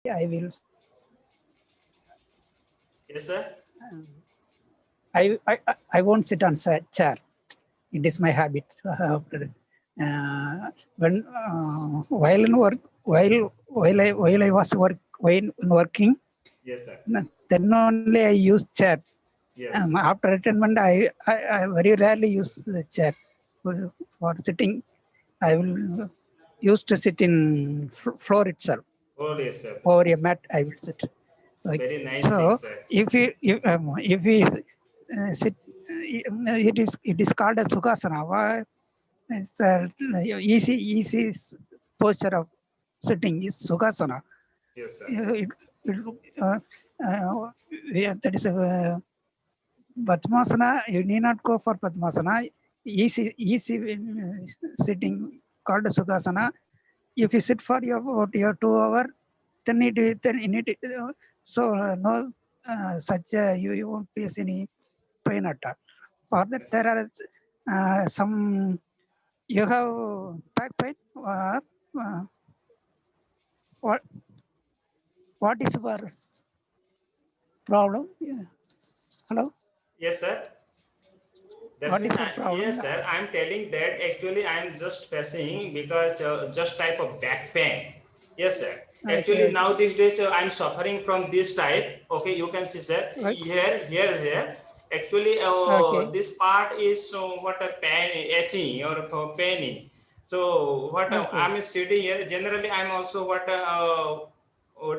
I will. Yes, sir. I won't sit on chair. It is my habit. When while in work, while I was working, Yes, sir. then only I use chair. Yes. After retirement, I very rarely use the chair for sitting. I will used to sit in floor itself. Oh, yes, sir. Over a mat, I will sit. Like, Very nice thing, so sir. if we sit, it is called a sukhasana. Why? It's easy posture of sitting is sukhasana. Yes, sir. That is a Padmasana. You need not go for Padmasana. Easy sitting called sukhasana. If you sit for your 2 hour, then then you need no such you won't face any pain at all. For that there are some you have back pain. Uh, what what is your problem? Yeah. Hello, Yes, sir. That's what mean, is your problem? yes, sir. I'm telling that actually I'm just facing because just type of back pain. Yes, sir. Okay, Actually, now okay, these days I'm suffering from this type. Okay, you can see, sir. right, Here. Actually, okay, this part is what a pain, etching or paining. So what okay, I'm sitting here. Generally, I'm also what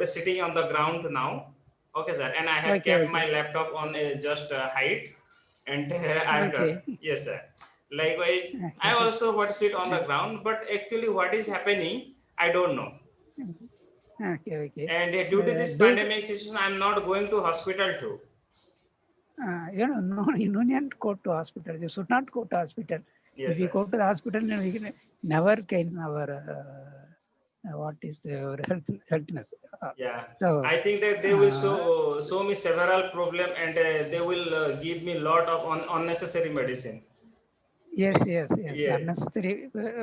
sitting on the ground now. Okay, sir. And I have okay, kept okay, my laptop on just height and I'm okay, yes, sir. Likewise, I okay, also what sit on the ground, but actually what is happening I don't know. okay, okay. And due to this Those pandemic situation I'm not going to hospital too. no, you don't need to go to hospital. You should not go to hospital. If Yes, you sir. go to the hospital, we can never gain our what is our healthiness. Yeah, So, I think that they will uh, show me several problem and they will give me lot of unnecessary medicine. yes, Yeah. unnecessary. So,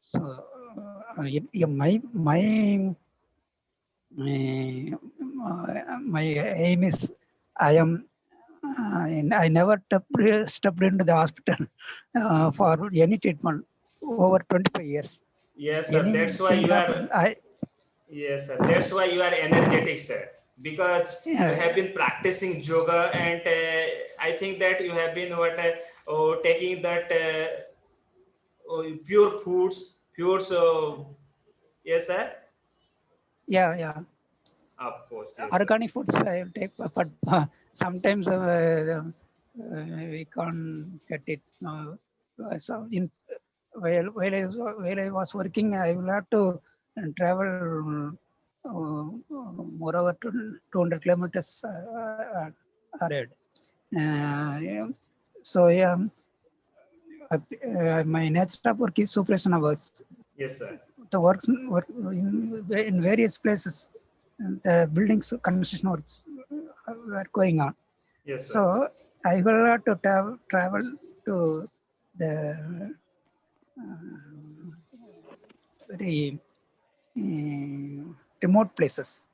so my aim is I am I never stepped into the hospital for any treatment over 25 years. Yes, sir. That's why Anything you are. happened, I Yes, sir. That's why you are energetic, sir. Because you have uh, been practicing yoga, and I think that you have been taking that pure foods, pure. So yes, sir. yeah, Of course, yes, sir. organic foods I will take, but sometimes we can't get it. So while I was working, I will have to travel moreover to 200 kilometers ahead. Yeah. So yeah, my nature of work is supervision works. Yes, sir. The work in various places. The buildings construction works were going on. Yes, sir. So I will have to travel to the very remote places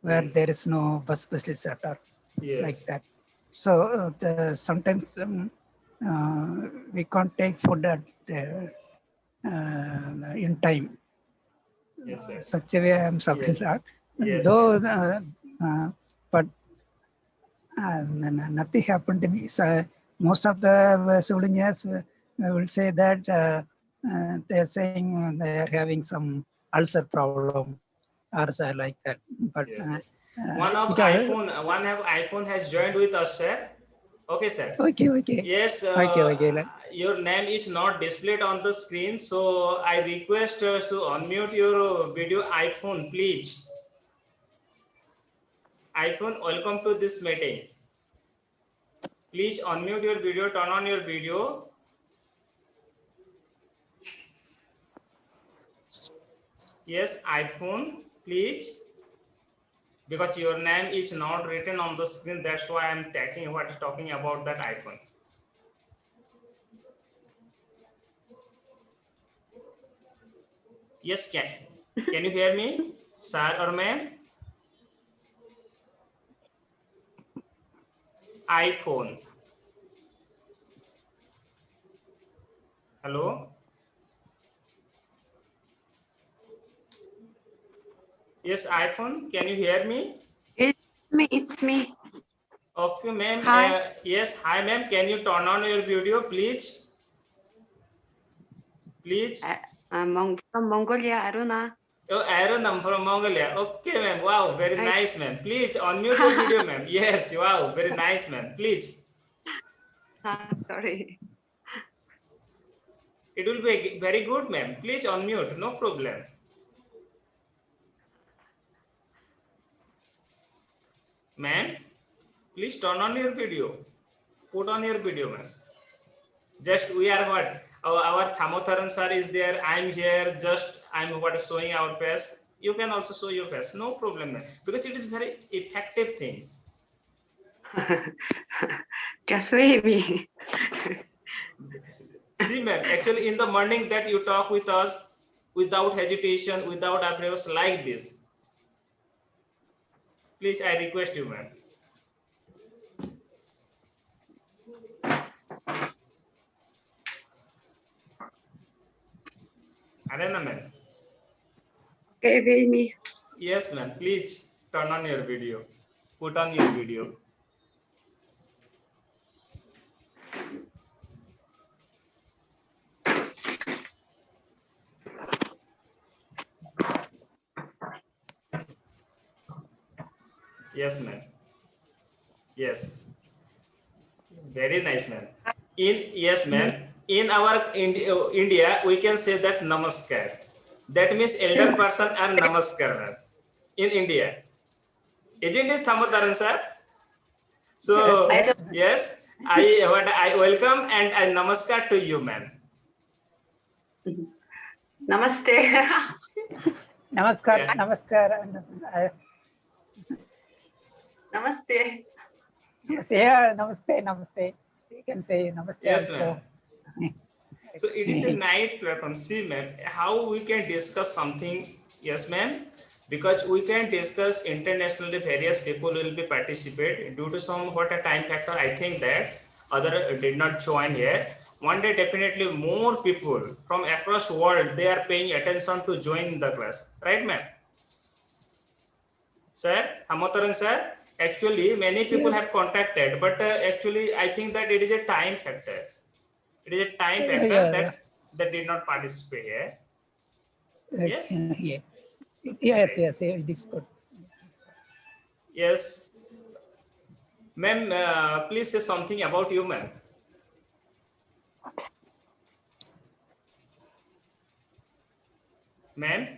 where there Yes. is no bus facilities at all, like Yes. that. So sometimes we can't take food at in time. Yes, sir. Such a way I am suffering Yes. that. Yes. Though, Yes. but nothing happened to me. So most of the civil engineers will say that they are saying they are having some ulcer problem or so like that. But Yes. Yes. because One have iPhone has joined with us, sir. Okay, sir. okay, okay, Yes, okay, okay, your name is not displayed on the screen, so I request to unmute your video iPhone, please. iPhone, welcome to this meeting. Please unmute your video, turn on your video. Yes, iPhone, please. Because your name is not written on the screen, that's why I'm talking about that iPhone. Yes, can. Can you hear me, sir or ma'am? iPhone. Hello? Yes, iPhone. Can you hear me? It's me. Okay, ma'am. Hi. Yes, hi, ma'am. Can you turn on your video, please? Please. From Mongolia, Aruna. Oh, Aaron, I'm from Mongolia. Okay, ma'am. Wow, very nice, ma'am. Please unmute your video, ma'am. Yes, wow, very nice, ma'am. Please. Sorry. It will be very good, ma'am. Please unmute. No problem. Ma'am, please turn on your video. Put on your video, ma'am. Just we are what? Our Thamotharan sir is there. I'm here. Just I'm what showing our face. You can also show your face. No problem, ma'am. Because it is very effective things. Just wait me. See, ma'am, actually in the morning that you talk with us without hesitation, without approach like this. Please, I request you, ma'am. Arena, ma'am. Okay, wait me. Yes, ma'am. Please turn on your video. Put on your video. Yes, ma'am. Yes. Very nice, ma'am. Yes, ma'am. In our India, we can say that namaskar. That means elder person are namaskar, ma'am. In India. Isn't it, Thamotharan sir? So, yes, I welcome and I namaskar to you, ma'am. Namaste. Namaskar, Yeah. namaskar. Namaste. Yeah, namaste, namaste. You can say namaste Yes, also. ma'am. So it is a night platform. See, ma'am, how we can discuss something. Yes, ma'am. Because we can discuss internationally, various people will be participate. Due to some what a time factor, I think that other did not join here. One day, definitely more people from across world they are paying attention to join the class, right, ma'am? Sir, Thamotharan sir, actually many people have contacted, but actually I think that it is a time factor. It is a time factor that did not participate here. Yes. Yeah. Yes, yes, it is good. Yes. Ma'am, please say something about you, ma'am. Ma'am.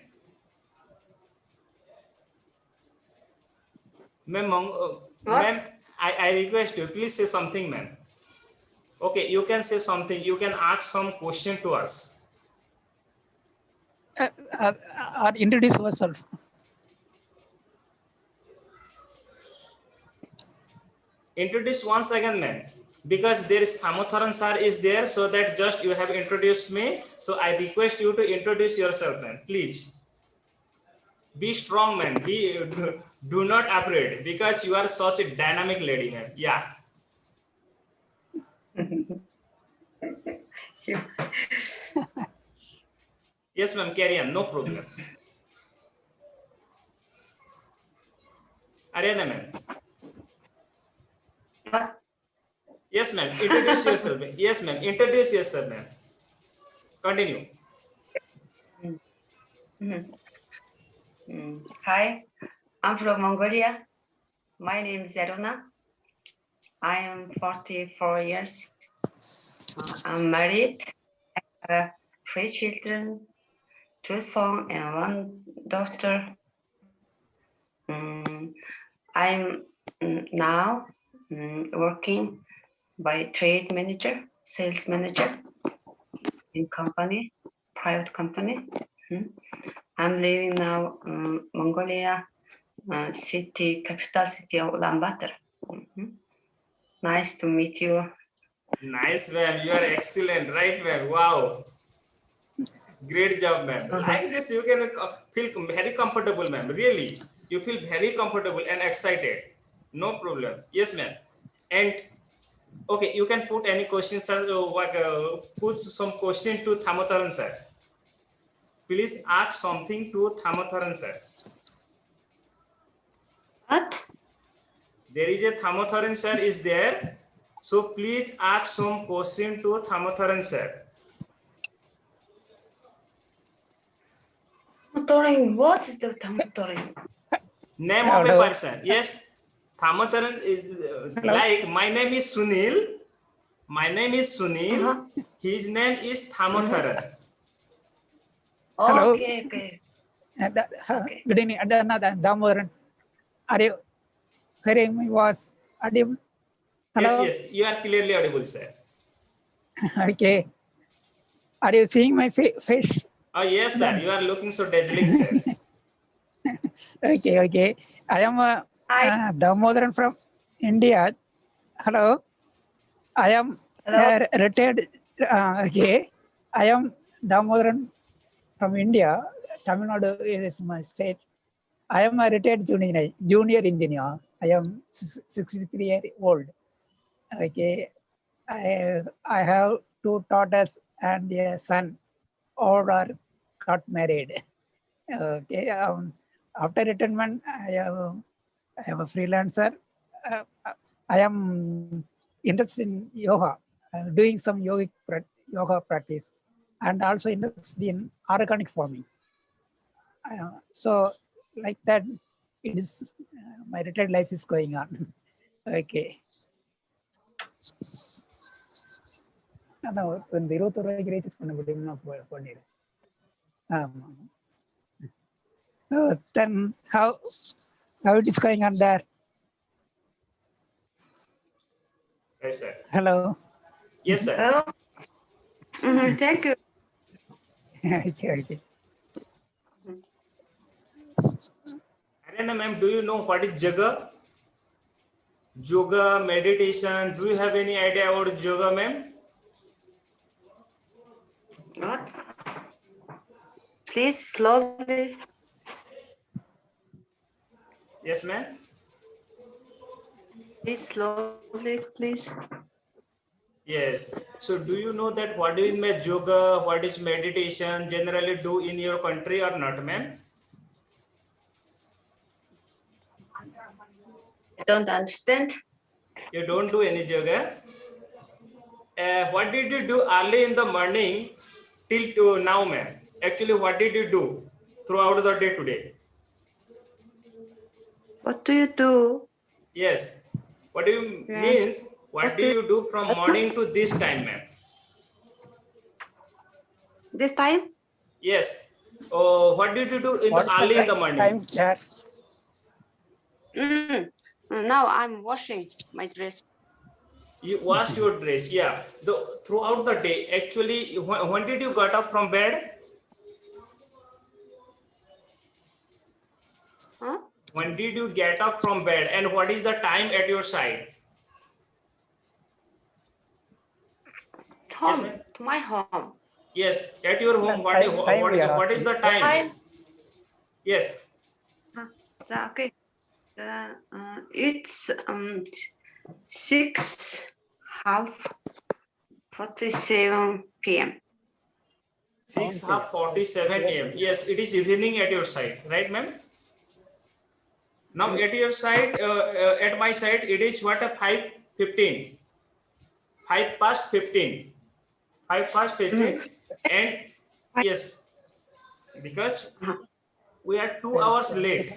Ma'am, I request you, please say something, ma'am. Okay, you can say something. You can ask some question to us. Or introduce yourself. Introduce once again, ma'am. Because there is Thamotharan sir is there, so that just you have introduced me. So I request you to introduce yourself, ma'am. Please. Be strong, man. Do not afraid because you are such a dynamic lady, man. Yeah. Yes, ma'am. Carry on. No problem. Ariana, ma'am. Yes, ma'am. Introduce yourself. Yes, ma'am. Introduce yourself, ma'am. Continue. Hi, I'm from Mongolia. My name is Aruna. I am 44 years. I'm married. I have 3 children, 2 sons and 1 daughter. I'm now working by trade manager, sales manager in company, private company. I'm living now in Mongolia, capital city of Ulaanbaatar. Nice to meet you. Nice, ma'am. You are excellent, right, ma'am? Wow. Great job, ma'am. Like this, you can feel very comfortable, ma'am. Really, you feel very comfortable and excited. No problem. Yes, ma'am. And okay, you can put any questions, sir. Put some question to Thamotharan, sir. Please ask something to Thamotharan, sir. What? There is a Thamotharan, sir, is there. So please ask some question to Thamotharan, sir. Thamotharan. What is the Thamotharan? Name of a Hello. person. Yes, Thamotharan is Hello. like my name is Sunil. My name is Sunil. His name is Thamotharan. Hello. Okay, okay. Okay. Good evening. Damodaran. Are you hearing my voice? Audible? Hello. Yes, you are clearly audible, sir. Okay. Are you seeing my face? Oh, yes, sir. You are looking so dazzling, sir. Okay. I am Damodaran from India. Hello. I am Hello. retired. Okay. I am Damodaran from India. Tamil Nadu is my state. I am a retired junior engineer. I am 63 years old. Okay. I have two daughters and a son. All are got married. Okay. After retirement, I am a freelancer. I am interested in yoga, doing some yoga practice, and also interested in organic farming. So, like that, it is my retired life is going on. Okay. அதான் இந்த 21 ரூபாய்க்கு recharge பண்ண முடியும்னா பண்ணிடுறேன். ஆமா. Then how it is going on there? Yes, sir. Hello. Yes, sir. Hello. Thank you. Okay. Arena, ma'am, do you know what is yoga? Yoga, meditation. Do you have any idea about yoga, ma'am? What? Please slowly. Yes, ma'am. Please slowly, please. Yes. So do you know that what do you mean yoga, what is meditation generally do in your country or not, ma'am? I don't understand. You don't do any yoga? What did you do early in the morning till to now, ma'am? Actually, what did you do throughout the day today? What do you do? Yes. What do you Yes. means? What What do do you do from morning to this time, ma'am? This time? Yes. Oh, what did you do in the What's early the in the morning? time, chat? Now I'm washing my dress. You washed your dress, yeah. Throughout the day, actually, when did you got up from bed? Huh? When did you get up from bed and what is the time at your side? Home, Yes, to my home. yes, at your home, Time we are what is the asking. time? Time? Yes, Okay. It's 6:47 p.m. 6:47 a.m. Yes, it is evening at your side, right, ma'am? Now at your side, at my side, it is what, 5:15, 5:15, 5:15, and yes, because we are 2 hours late.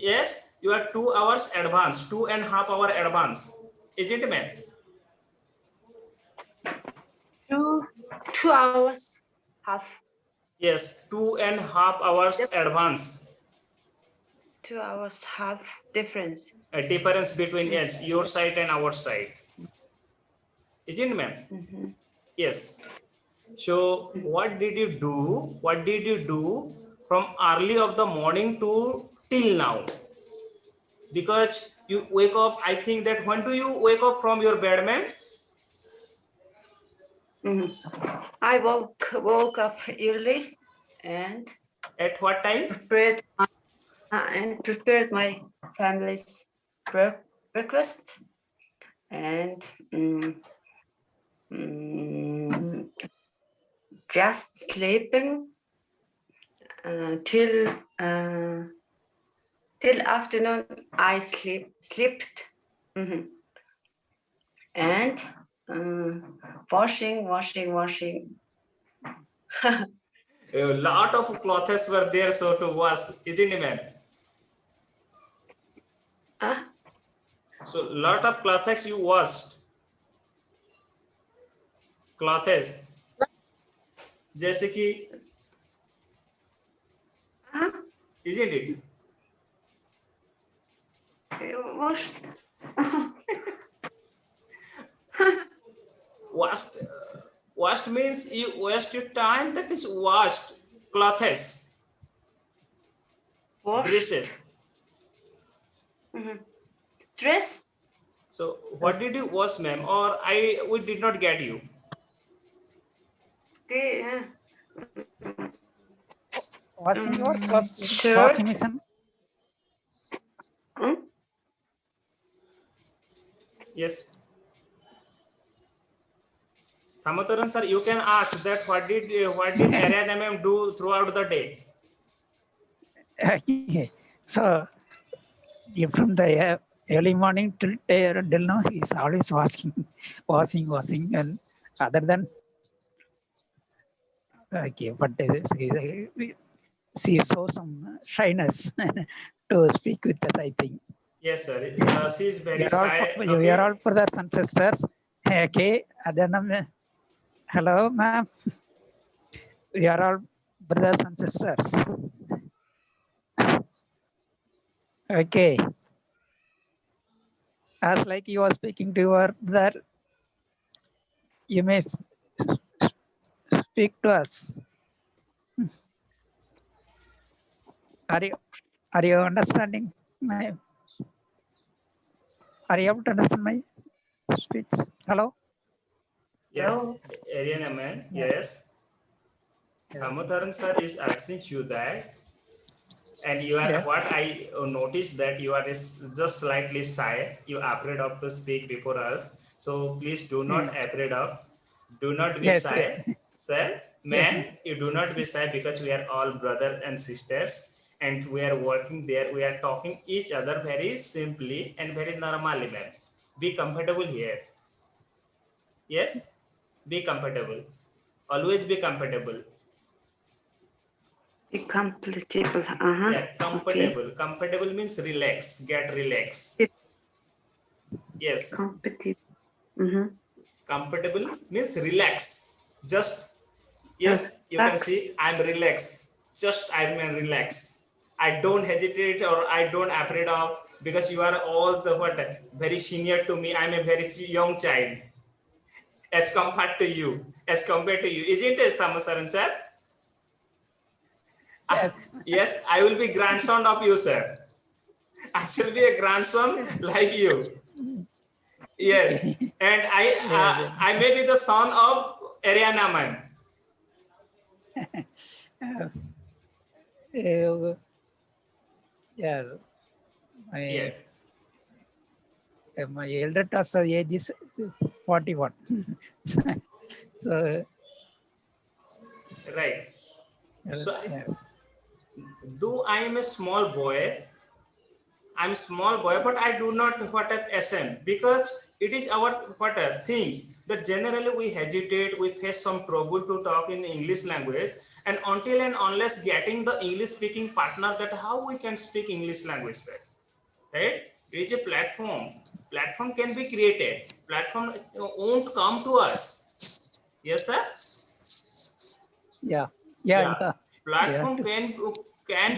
Yes, you are 2 hours advance, 2.5 hour advance, isn't it, ma'am? 2 hours half. Yes, 2.5 hours advance. 2 hours half difference. A difference between your side and our side, isn't it, ma'am? Yes. So what did you do? What did you do from early of the morning to till now? Because you wake up, I think that when do you wake up from your bed, ma'am? I woke up early and At what time? Prepared my family's breakfast and just sleeping till afternoon. I slept and washing. A lot of clothes were there, so to wash, isn't it, ma'am? So lot of clothes you washed. Clothes. जैसे कि isn't it? Washed. Washed means you waste your time. That is washed clothes. Dresses. Dress. So what did you wash, ma'am? Or we did not get you. Okay. Washing your clothes, Shirt. washing machine. Yes. Thamataran sir, you can ask that what did Aryan ma'am do throughout the day? So from the early morning till now, he's always washing, and other than okay, but she shows some shyness to speak with us, I think. Yes, sir. She is very We shy. are all brothers and sisters. Okay, hello, ma'am. We are all brothers and sisters. Okay. As like you are speaking to your brother, you may speak to us. Are you understanding my? Are you able to understand my speech? Hello. Yes, Hello. Aryan ma'am. Yes. Thamataran sir is asking you that, and you are what I noticed that you are just slightly shy. You are afraid of to speak before us. So please do not afraid of. Do not be shy, sir. Man, you do not be shy because we are all brothers and sisters, and we are working there. We are talking each other very simply and very normally, man. Be comfortable here. Yes, be comfortable. Always be comfortable. Be comfortable. Yeah, comfortable. Okay. Comfortable means relax. Get relax. Yes. Comfortable. Comfortable means relax. Just yes, you can see I'm relaxed. Just I'm relax. I don't hesitate or I don't afraid of because you are all the what very senior to me. I'm a very young child as compared to you. Isn't it, Thamasaran sir? Yes. Yes, I will be grandson of you, sir. I shall be a grandson like you. Yes, and I may be the son of Ariana man. Yeah. Yes. My elder daughter age is 41. So Right. So yes. though I am a small boy, but I do not what SM because it is our what things that generally we hesitate, we face some trouble to talk in English language, and until and unless getting the English speaking partner, that how we can speak English language, sir. Right? It is a platform. Platform can be created. Platform won't come to us. Yes, sir. Yeah. Platform can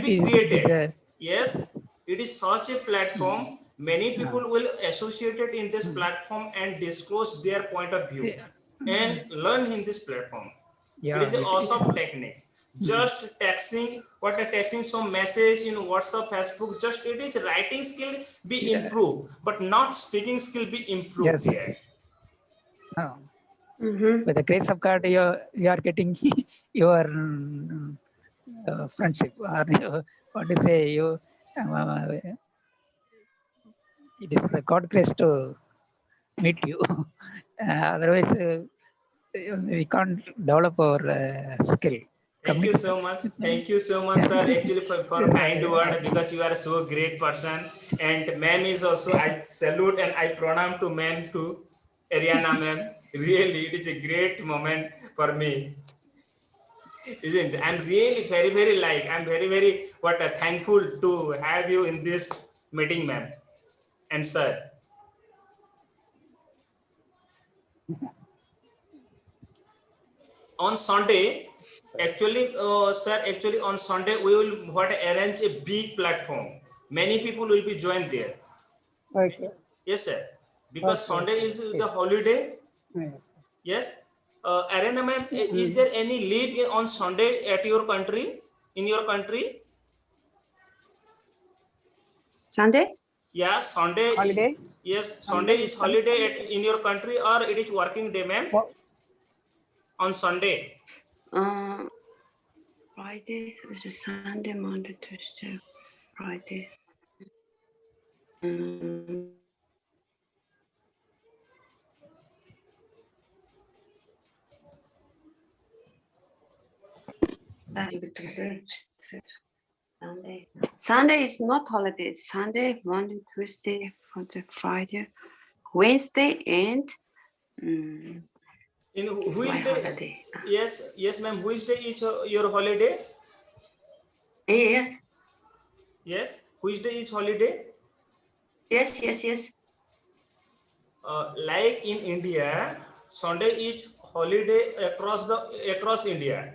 be created. Yes, it is such a platform. Many people will associate it in this platform and disclose their point of view and learn in this platform. It is an awesome technique. Just texting some message in WhatsApp, Facebook, just it is writing skill be improved, but not speaking skill be improved here. With the grace of God, you are getting your friendship, or what to say, it is God grace to meet you. Otherwise, we can't develop our skill. Thank you so much. Thank you so much, sir. Actually, for kind word, because you are so great person. And ma'am is also, I salute and I pronounce to ma'am too, Ariana ma'am. Really, it is a great moment for me, isn't it? I'm really I'm very thankful to have you in this meeting, ma'am and sir. On Sunday, actually, sir, actually on Sunday we will arrange a big platform. Many people will be joined there. Okay. Yes, sir. Because Okay, Sunday is the holiday. Yes. Yes. Arena ma'am, is there any leave on Sunday at your country? In your country? Sunday? Yeah, Sunday. Holiday? Yes, Sunday Sunday is is holiday in your country, or it is working day, ma'am? On Sunday. Friday, Sunday, Monday, Tuesday, Friday. Sunday. Sunday is not holiday. It's Sunday, Monday, Tuesday, Friday, Wednesday, and In which my day? holiday. Yes, yes, ma'am. Which day is your holiday? Yes. Yes. Which day is holiday? Yes, yes, yes. Like in India, Sunday is holiday across India.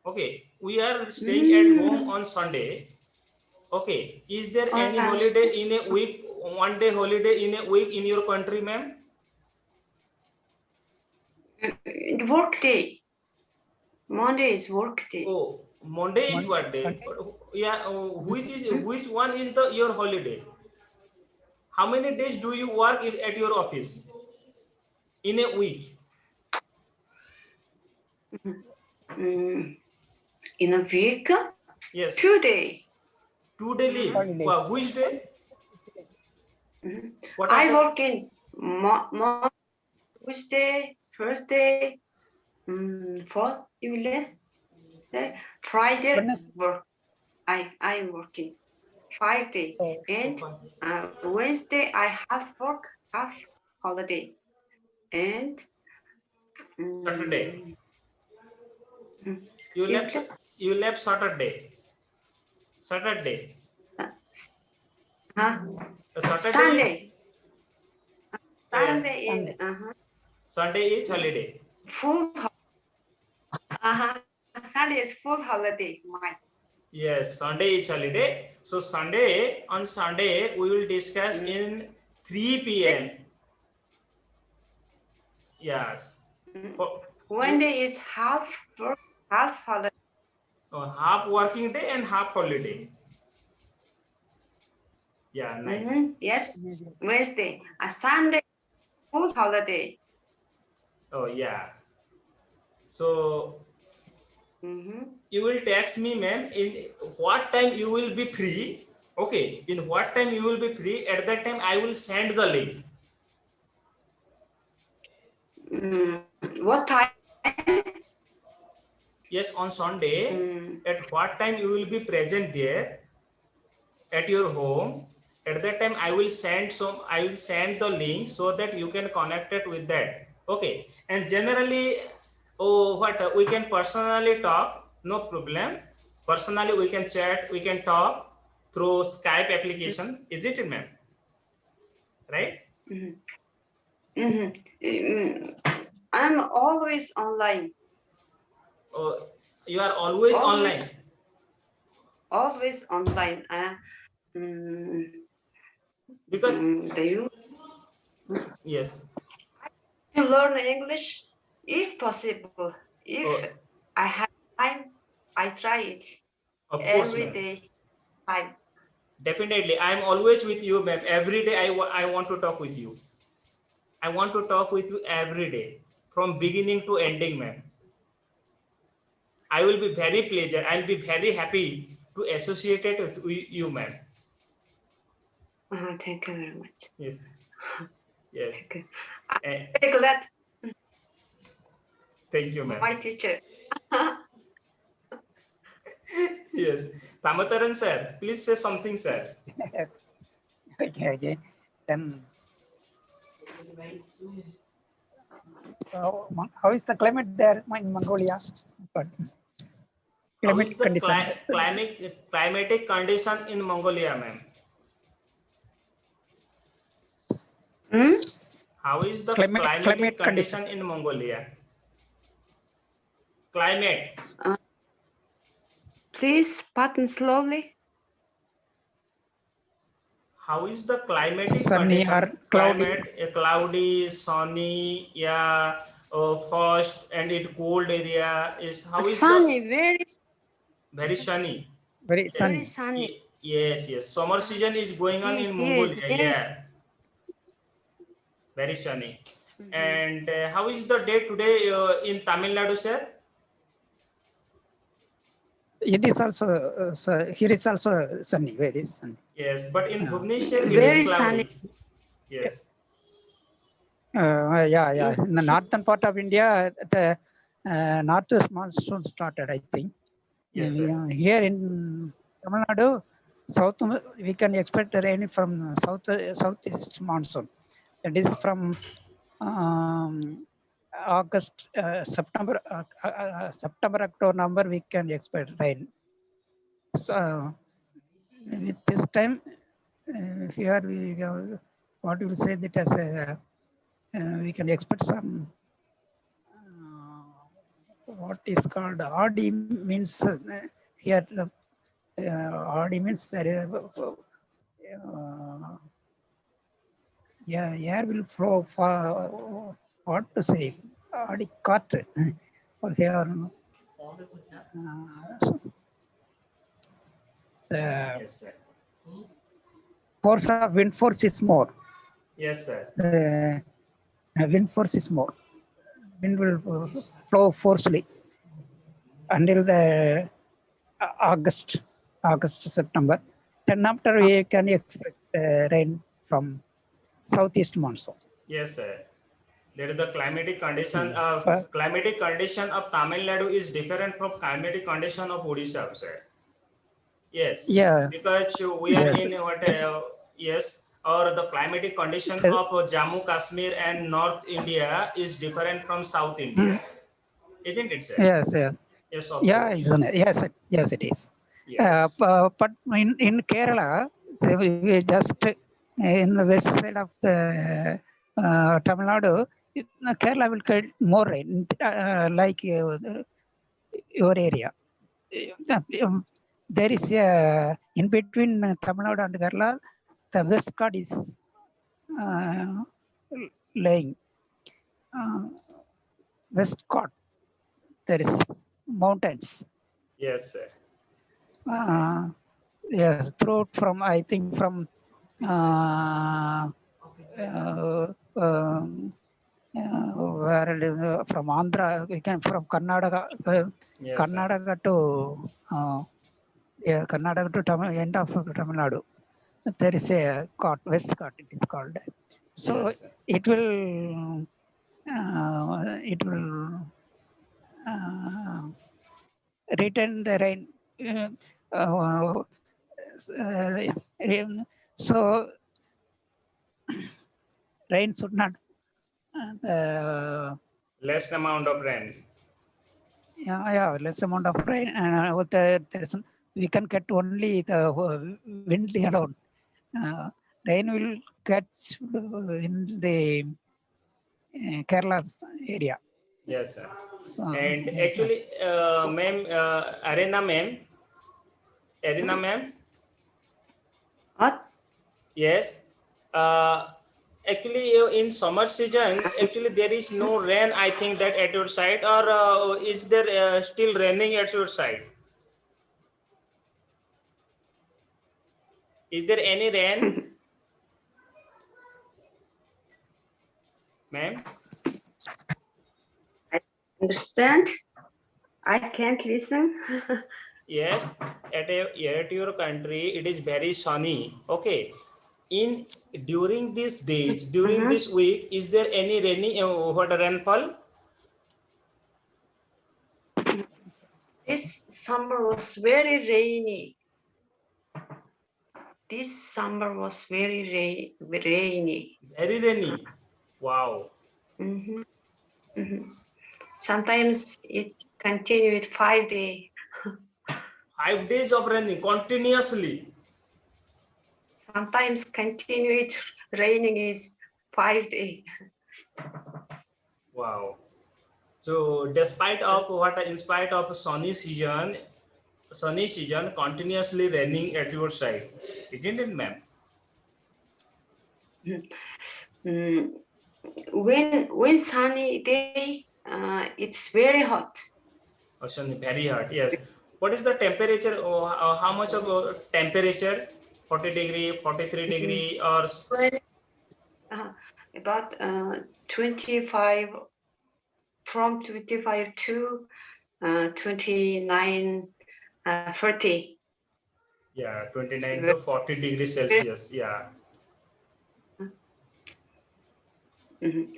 Okay, we are staying at home on Sunday. Okay, is there any holiday in a week? One day holiday in a week in your country, ma'am? Work day. Monday is work day. Oh, Monday is what day? Yeah, which one is your holiday? How many days do you work at your office in a week? In a week? Yes. 2 days. 2 day leave. Wow, which day? What I work in Tuesday, Thursday, fourth, Friday work. I'm working 5 days, and Wednesday I half work, half holiday, and Saturday. You left Saturday. Saturday. Saturday. Sunday. Sunday in Sunday is holiday. Full. Sunday is full holiday. Yes, Sunday is holiday. So on Sunday we will discuss in 3 p.m. Yes. One day is half work, half holiday. Half working day and half holiday. Yeah, nice. Yes, Wednesday. A Sunday, full holiday. Oh, yeah. So you will text me, ma'am, in what time you will be free. Okay, in what time you will be free. At that time, I will send the link. What time? Yes, on Sunday. At what time you will be present there at your home? At that time, I will send the link so that you can connect it with that. Okay, and generally, we can personally talk. No problem. Personally, we can chat. We can talk through Skype application. Is it, ma'am? Right? I'm always online. Oh, you are always online. Always online. Because do you? Yes. To learn English, if possible. If I have time, I try it. Of course, every ma'am. day. Time. Definitely, I am always with you, ma'am. Every day, I want to talk with you. I want to talk with you every day, from beginning to ending, ma'am. I will be very pleasure. I'll be very happy to associate it with you, ma'am. Thank you very much. Yes. Yes. Thank you. Eh, Very glad, thank you, ma'am. my teacher. Yes. Tamataran sir, please say something, sir. Okay. Then, how is the climate there in Mongolia? But How is climatic the condition. climatic condition in Mongolia, ma'am? Hmm? How is the Climate climatic condition. condition in Mongolia? Climate. Please button slowly. How is the climatic Sunny condition? or cloudy? Climate, cloudy, sunny, yeah, frost, and it cold area is how is Sunny, the very sunny? Very Yes. very sunny. sunny. Yes, yes. Summer season is going on in Here is Mongolia. very. Yeah, very sunny. Mhm. And how is the day today in Tamil Nadu, sir? It is also here is also sunny. Very sunny. Yes, but in Yeah. Bhubaneswar it Very is cloudy. sunny. Yes. Yeah. In the northern part of India, the northeast monsoon started, I think. Yes, sir. Here in Tamil Nadu, south we can expect rain from southeast monsoon. That is from August, September, October, November. We can expect rain. So with this time, here we what you will say that as a we can expect some what is called Adi means here the Adi means there yeah, air will flow for what to say Adi cut or here the Yes, sir. force of wind force is more. Yes, sir. The wind force is more. Wind will flow forcefully until the August, September. Then after we can expect rain from southeast monsoon. Yes, sir. There is the climatic condition Hmm. of Tamil Nadu is different from climatic condition of Odisha, sir. Yes. Yeah. Because we are Yes. in what? Yes. Or the climatic condition of Jammu Kashmir and North India is different from South India, isn't it, sir? Yes. Yes. Yes, of Yeah. course. Isn't it? Yes. Yes, it is. Yes. But in Kerala, we just in the west side of the Tamil Nadu, Kerala will get more rain, like your area. There is a in between Tamil Nadu and Kerala, the West Ghat is laying. West Ghat, there is mountains. Yes, sir. Yes, throughout from I think from uh, where it is, from Andhra, you can from Karnataka, Yes, sir. Karnataka to Karnataka to end of Tamil Nadu. There is a Ghat, West Ghat it is called. So Yes, sir. it will return the rain. Uh, so rain should not Less amount of rain. less amount of rain and we can get only the wind alone. Rain will catch in the Kerala area. Yes, sir. So, And yes, actually, ma'am, Arena, ma'am. What? Yes. Actually, in summer season, actually there is no rain. I think that at your side, or is there still raining at your side? Is there any rain, ma'am? Understand? I can't listen. Yes, at your country, it is very sunny. Okay. During these days, during this week, is there any rainfall? This summer was very rainy. This summer was very rainy. Very rainy. Wow. Mhm, mhm. Sometimes it continued 5 days. 5 days of raining continuously. Sometimes continued raining is 5 days. Wow. So despite of what, in spite of sunny season continuously raining at your side, isn't it, ma'am? Mm, when sunny day, it's very hot. Oh, sunny, very hot. Yes. What is the temperature? How much of temperature? 40 degree, 43 degree, or When, about 25, from 25 to 29, 30. yeah, 29 to 40 degrees Celsius. Yeah. Mhm.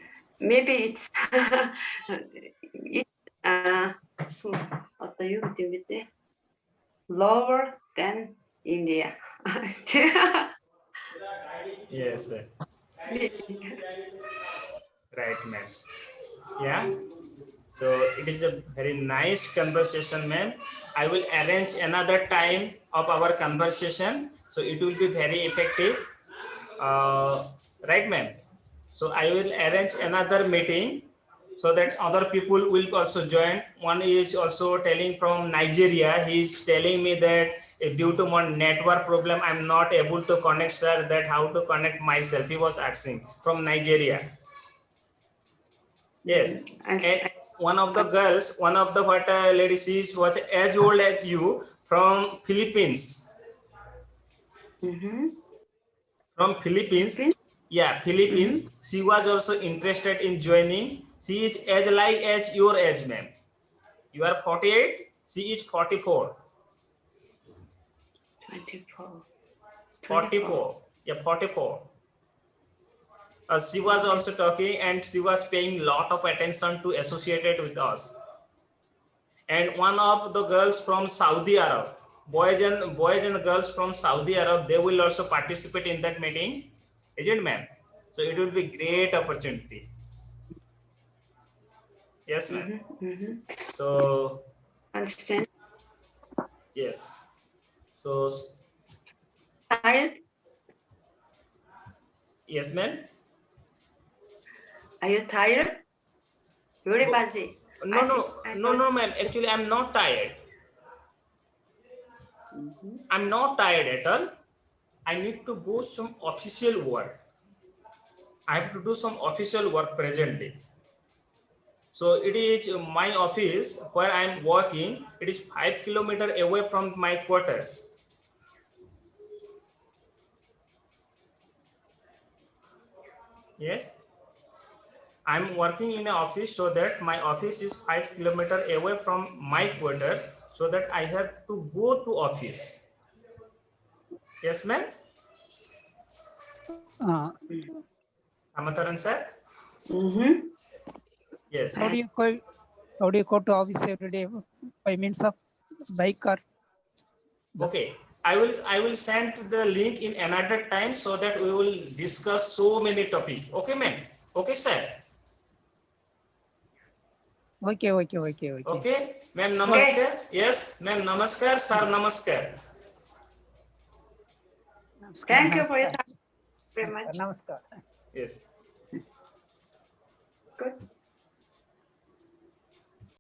Maybe it's it's 어때요? 그때 lower than India. Yes. Maybe. Right, ma'am. Yeah. So it is a very nice conversation, ma'am. I will arrange another time of our conversation, so it will be very effective. Right, ma'am. So I will arrange another meeting so that other people will also join. One is also telling from Nigeria. He is telling me that due to one network problem, I'm not able to connect, sir. That how to connect myself. He was asking from Nigeria. Yes, and one of the girls, one of the what lady, she was as old as you, from Philippines. From Philippines, yeah, Philippines. She was also interested in joining. She is as like as your age, ma'am. You are 48. She is 44. 24. 44. Yeah, 44. She was also talking, and she was paying lot of attention to associated with us. And one of the girls from Saudi Arab, boys and girls from Saudi Arab, they will also participate in that meeting, isn't, ma'am? So it will be great opportunity. Yes, ma'am. So Understand? yes. So Tired? yes, ma'am. Are you tired? Very busy. No, no, ma'am. Actually, I'm not tired. I'm not tired at all. I need to go some official work. I have to do some official work presently. So it is my office where I am working. It is 5 kilometers away from my quarters. Yes, I'm working in an office, so that my office is 5 kilometers away from my quarter, so that I have to go to office. Yes, ma'am. Amataran sir. Yes. How do you go to office every day by means of bike or bus? Okay. I will send the link in another time, so that we will discuss so many topics. Okay, ma'am. Okay, sir. Okay. Okay, ma'am, So, namaskar. Yes, ma'am, namaskar. Sir, namaskar. Thank you for your time very much. Namaskar. Yes. Good.